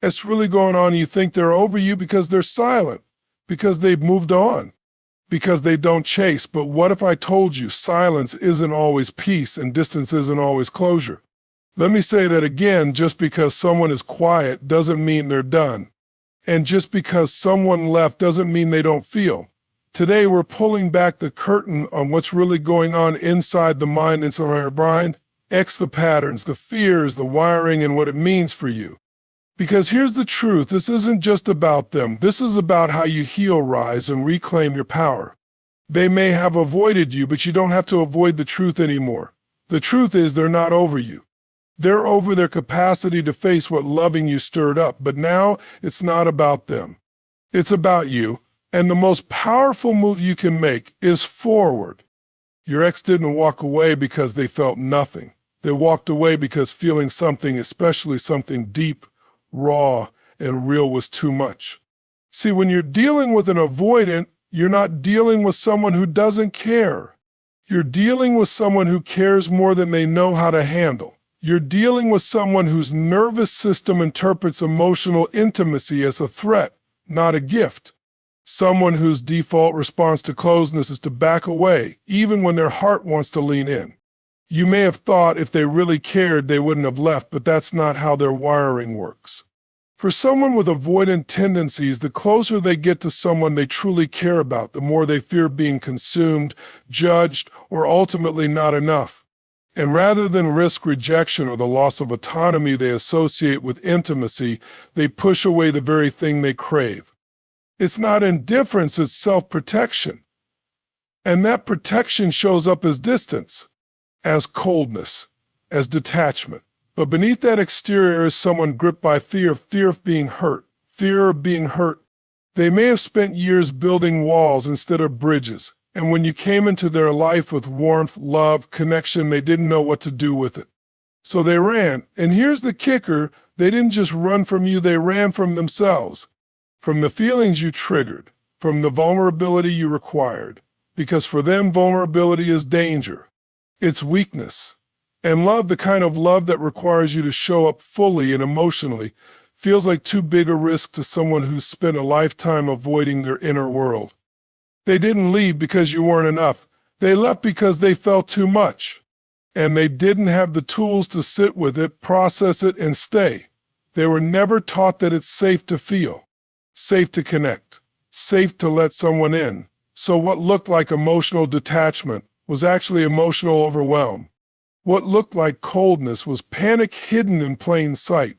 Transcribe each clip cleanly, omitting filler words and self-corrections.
It's really going on. You think they're over you because they're silent, because they've moved on, because they don't chase. But what if I told you silence isn't always peace and distance isn't always closure? Let me say that again. Just because someone is quiet doesn't mean they're done. And just because someone left doesn't mean they don't feel. Today, we're pulling back the curtain on what's really going on inside the mind, inside our brain, the patterns, the fears, the wiring, and what it means for you. Because here's the truth, this isn't just about them. This is about how you heal, rise, and reclaim your power. They may have avoided you, but you don't have to avoid the truth anymore. The truth is they're not over you. They're over their capacity to face what loving you stirred up. But now it's not about them. It's about you. And the most powerful move you can make is forward. Your ex didn't walk away because they felt nothing. They walked away because feeling something, especially something deep, raw, and real, was too much. See, when you're dealing with an avoidant, you're not dealing with someone who doesn't care. You're dealing with someone who cares more than they know how to handle. You're dealing with someone whose nervous system interprets emotional intimacy as a threat, not a gift. Someone whose default response to closeness is to back away, even when their heart wants to lean in. You may have thought if they really cared, they wouldn't have left, but that's not how their wiring works. For someone with avoidant tendencies, the closer they get to someone they truly care about, the more they fear being consumed, judged, or ultimately not enough. And rather than risk rejection or the loss of autonomy they associate with intimacy, they push away the very thing they crave. It's not indifference, it's self-protection. And that protection shows up as distance, as coldness, as detachment. But beneath that exterior is someone gripped by fear of being hurt, fear of being hurt. They may have spent years building walls instead of bridges, and when you came into their life with warmth, love, connection, they didn't know what to do with it. So they ran, and here's the kicker, they didn't just run from you, they ran from themselves. From the feelings you triggered, from the vulnerability you required. Because for them, vulnerability is danger. It's weakness. And love, the kind of love that requires you to show up fully and emotionally, feels like too big a risk to someone who's spent a lifetime avoiding their inner world. They didn't leave because you weren't enough. They left because they felt too much. And they didn't have the tools to sit with it, process it, and stay. They were never taught that it's safe to feel. Safe to connect, safe to let someone in. So what looked like emotional detachment was actually emotional overwhelm. What looked like coldness was panic hidden in plain sight.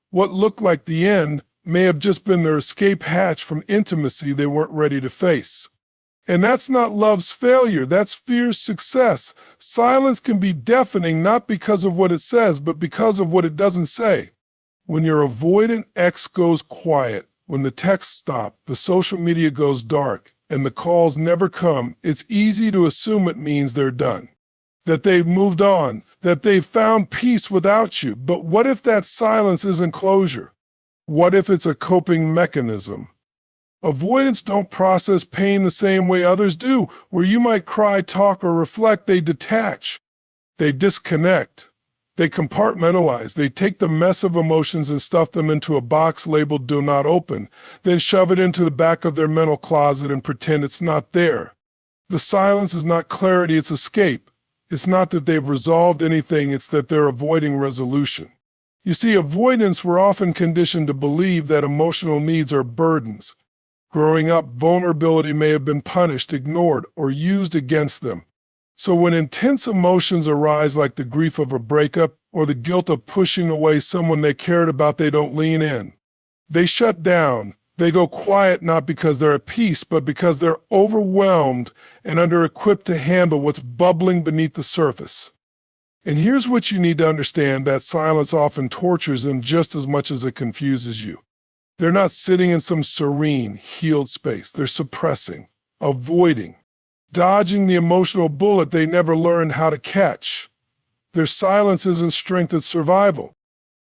What looked like the end may have just been their escape hatch from intimacy they weren't ready to face. And that's not love's failure, that's fear's success. Silence can be deafening not because of what it says, but because of what it doesn't say. When your avoidant ex goes quiet, when the texts stop, the social media goes dark, and the calls never come, it's easy to assume it means they're done. That they've moved on, that they've found peace without you. But what if that silence isn't closure? What if it's a coping mechanism? Avoidants don't process pain the same way others do. Where you might cry, talk, or reflect, they detach. They disconnect. They compartmentalize. They take the mess of emotions and stuff them into a box labeled "do not open," then shove it into the back of their mental closet and pretend it's not there. The silence is not clarity, it's escape. It's not that they've resolved anything, it's that they're avoiding resolution. You see, avoidants were often conditioned to believe that emotional needs are burdens. Growing up, vulnerability may have been punished, ignored, or used against them. So when intense emotions arise like the grief of a breakup or the guilt of pushing away someone they cared about, they don't lean in. They shut down. They go quiet not because they're at peace, but because they're overwhelmed and under-equipped to handle what's bubbling beneath the surface. And here's what you need to understand, that silence often tortures them just as much as it confuses you. They're not sitting in some serene, healed space. They're suppressing, avoiding, dodging the emotional bullet they never learned how to catch. Their silence isn't strength, it's survival.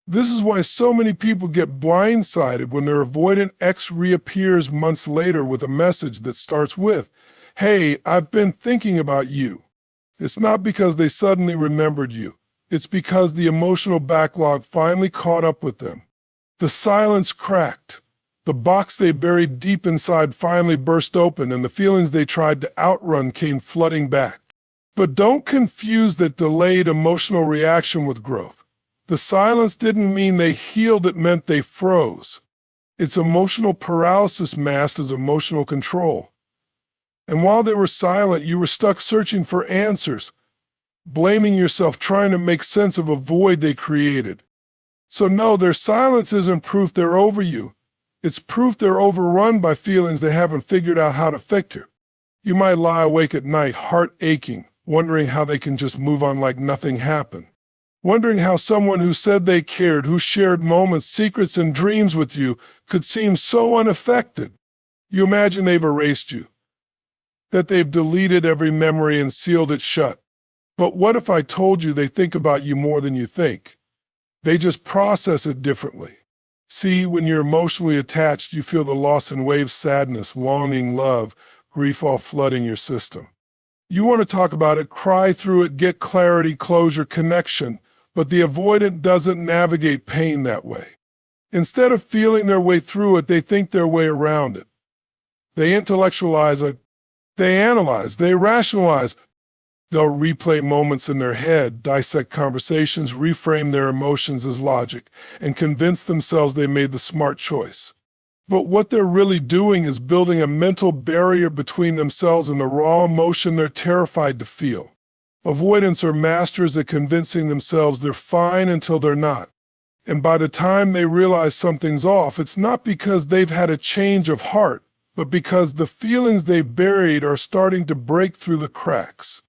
This is why so many people get blindsided when their avoidant ex reappears months later with a message that starts with, "Hey, I've been thinking about you." It's not because they suddenly remembered you. It's because the emotional backlog finally caught up with them. The silence cracked. The box they buried deep inside finally burst open, and the feelings they tried to outrun came flooding back. But don't confuse that delayed emotional reaction with growth. The silence didn't mean they healed, it meant they froze. It's emotional paralysis masked as emotional control. And while they were silent, you were stuck searching for answers, blaming yourself, trying to make sense of a void they created. So no, their silence isn't proof they're over you. It's proof they're overrun by feelings they haven't figured out how to filter. You might lie awake at night, heart aching, wondering how they can just move on like nothing happened. Wondering how someone who said they cared, who shared moments, secrets, and dreams with you, could seem so unaffected. You imagine they've erased you, that they've deleted every memory and sealed it shut. But what if I told you they think about you more than you think? They just process it differently. See, when you're emotionally attached, you feel the loss in waves, sadness, longing, love, grief all flooding your system. You want to talk about it, cry through it, get clarity, closure, connection, but the avoidant doesn't navigate pain that way. Instead of feeling their way through it, they think their way around it. They intellectualize it, they analyze, they rationalize. They'll replay moments in their head, dissect conversations, reframe their emotions as logic, and convince themselves they made the smart choice. But what they're really doing is building a mental barrier between themselves and the raw emotion they're terrified to feel. Avoidants are masters at convincing themselves they're fine until they're not. And by the time they realize something's off, it's not because they've had a change of heart, but because the feelings they've buried are starting to break through the cracks.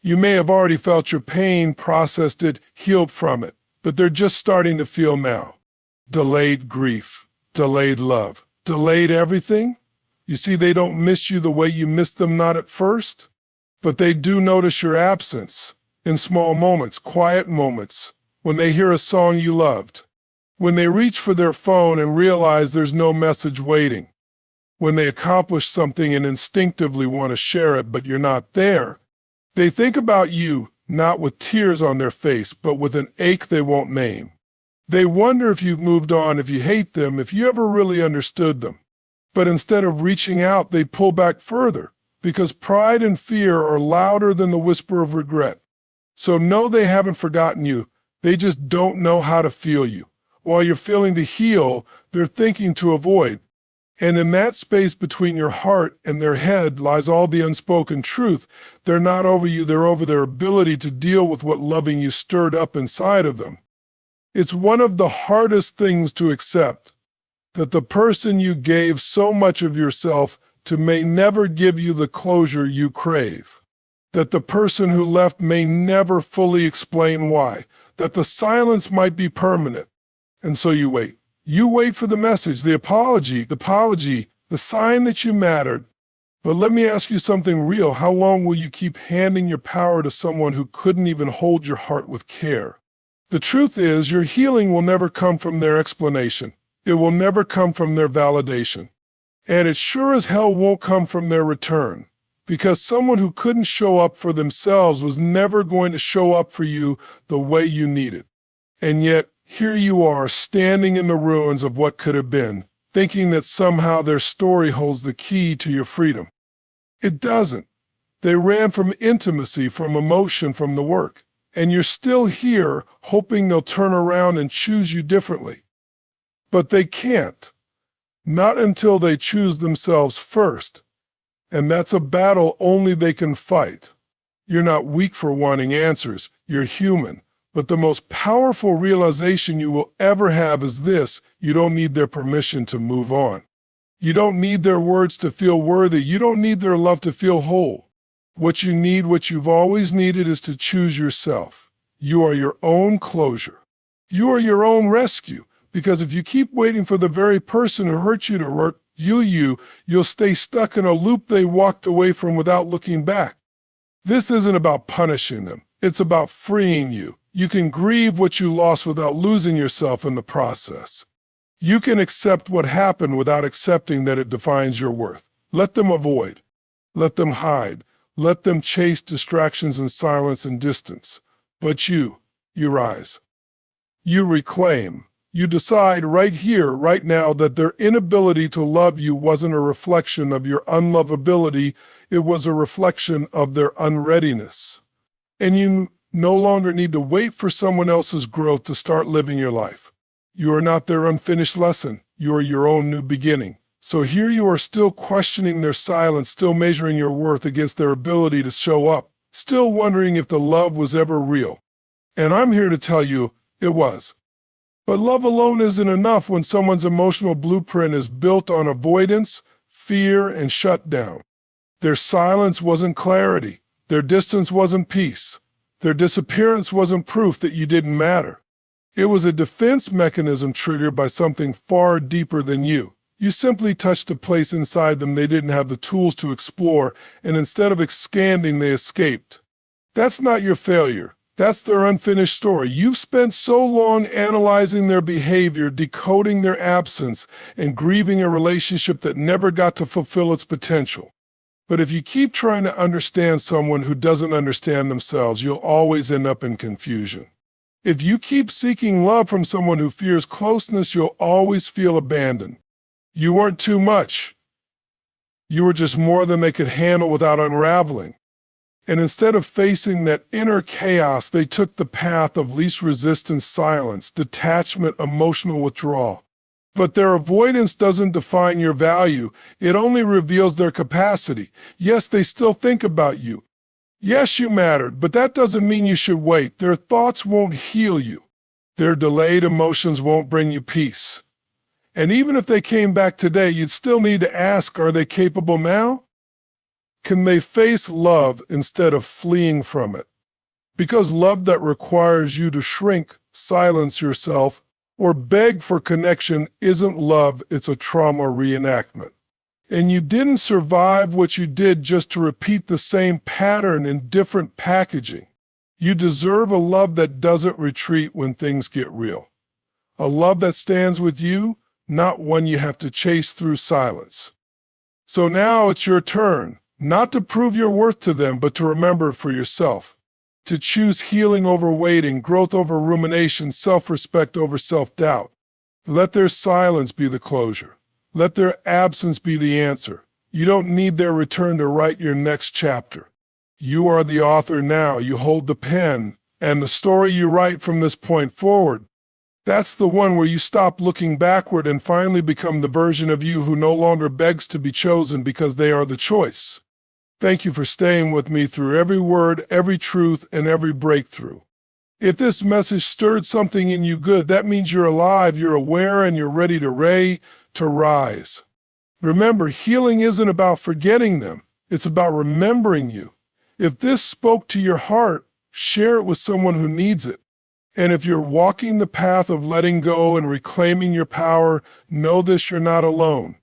You may have already felt your pain, processed it, healed from it, but they're just starting to feel now. Delayed grief, delayed love, delayed everything. You see, they don't miss you the way you missed them, not at first, but they do notice your absence in small moments, quiet moments, when they hear a song you loved, when they reach for their phone and realize there's no message waiting, when they accomplish something and instinctively want to share it, but you're not there. They think about you, not with tears on their face, but with an ache they won't name. They wonder if you've moved on, if you hate them, if you ever really understood them. But instead of reaching out, they pull back further, because pride and fear are louder than the whisper of regret. So no, they haven't forgotten you. They just don't know how to feel you. While you're feeling to heal, they're thinking to avoid. And in that space between your heart and their head lies all the unspoken truth. They're not over you, they're over their ability to deal with what loving you stirred up inside of them. It's one of the hardest things to accept, that the person you gave so much of yourself to may never give you the closure you crave. That the person who left may never fully explain why. That the silence might be permanent. And so you wait. You wait for the message, the apology, the sign that you mattered. But let me ask you something real. How long will you keep handing your power to someone who couldn't even hold your heart with care? The truth is, your healing will never come from their explanation. It will never come from their validation. And it sure as hell won't come from their return. Because someone who couldn't show up for themselves was never going to show up for you the way you needed. And yet, here you are, standing in the ruins of what could have been, thinking that somehow their story holds the key to your freedom. It doesn't. They ran from intimacy, from emotion, from the work. And you're still here, hoping they'll turn around and choose you differently. But they can't. Not until they choose themselves first. And that's a battle only they can fight. You're not weak for wanting answers. You're human. But the most powerful realization you will ever have is this: you don't need their permission to move on. You don't need their words to feel worthy. You don't need their love to feel whole. What you need, what you've always needed, is to choose yourself. You are your own closure. You are your own rescue. Because if you keep waiting for the very person who hurt you to hurt you'll stay stuck in a loop they walked away from without looking back. This isn't about punishing them. It's about freeing you. You can grieve what you lost without losing yourself in the process. You can accept what happened without accepting that it defines your worth. Let them avoid. Let them hide. Let them chase distractions in silence and distance. But you rise. You reclaim. You decide right here, right now, that their inability to love you wasn't a reflection of your unlovability, it was a reflection of their unreadiness. And you no longer need to wait for someone else's growth to start living your life. You are not their unfinished lesson, you are your own new beginning. So here you are still questioning their silence, still measuring your worth against their ability to show up, still wondering if the love was ever real. And I'm here to tell you, it was. But love alone isn't enough when someone's emotional blueprint is built on avoidance, fear, and shutdown. Their silence wasn't clarity. Their distance wasn't peace. Their disappearance wasn't proof that you didn't matter. It was a defense mechanism triggered by something far deeper than you. You simply touched a place inside them they didn't have the tools to explore, and instead of expanding, they escaped. That's not your failure. That's their unfinished story. You've spent so long analyzing their behavior, decoding their absence, and grieving a relationship that never got to fulfill its potential. But if you keep trying to understand someone who doesn't understand themselves, you'll always end up in confusion. If you keep seeking love from someone who fears closeness, you'll always feel abandoned. You weren't too much. You were just more than they could handle without unraveling. And instead of facing that inner chaos, they took the path of least resistance, silence, detachment, emotional withdrawal. But their avoidance doesn't define your value. It only reveals their capacity. Yes, they still think about you. Yes, you mattered, but that doesn't mean you should wait. Their thoughts won't heal you. Their delayed emotions won't bring you peace. And even if they came back today, you'd still need to ask, are they capable now? Can they face love instead of fleeing from it? Because love that requires you to shrink, silence yourself, or beg for connection isn't love, it's a trauma reenactment. And you didn't survive what you did just to repeat the same pattern in different packaging. You deserve a love that doesn't retreat when things get real. A love that stands with you, not one you have to chase through silence. So now it's your turn, not to prove your worth to them, but to remember it for yourself. To choose healing over waiting, growth over rumination, self-respect over self-doubt. Let their silence be the closure. Let their absence be the answer. You don't need their return to write your next chapter. You are the author now. You hold the pen, and the story you write from this point forward, that's the one where you stop looking backward and finally become the version of you who no longer begs to be chosen because they are the choice. Thank you for staying with me through every word, every truth, and every breakthrough. If this message stirred something in you good, that means you're alive, you're aware, and you're ready to rise. Remember, healing isn't about forgetting them. It's about remembering you. If this spoke to your heart, share it with someone who needs it. And if you're walking the path of letting go and reclaiming your power, know this: you're not alone.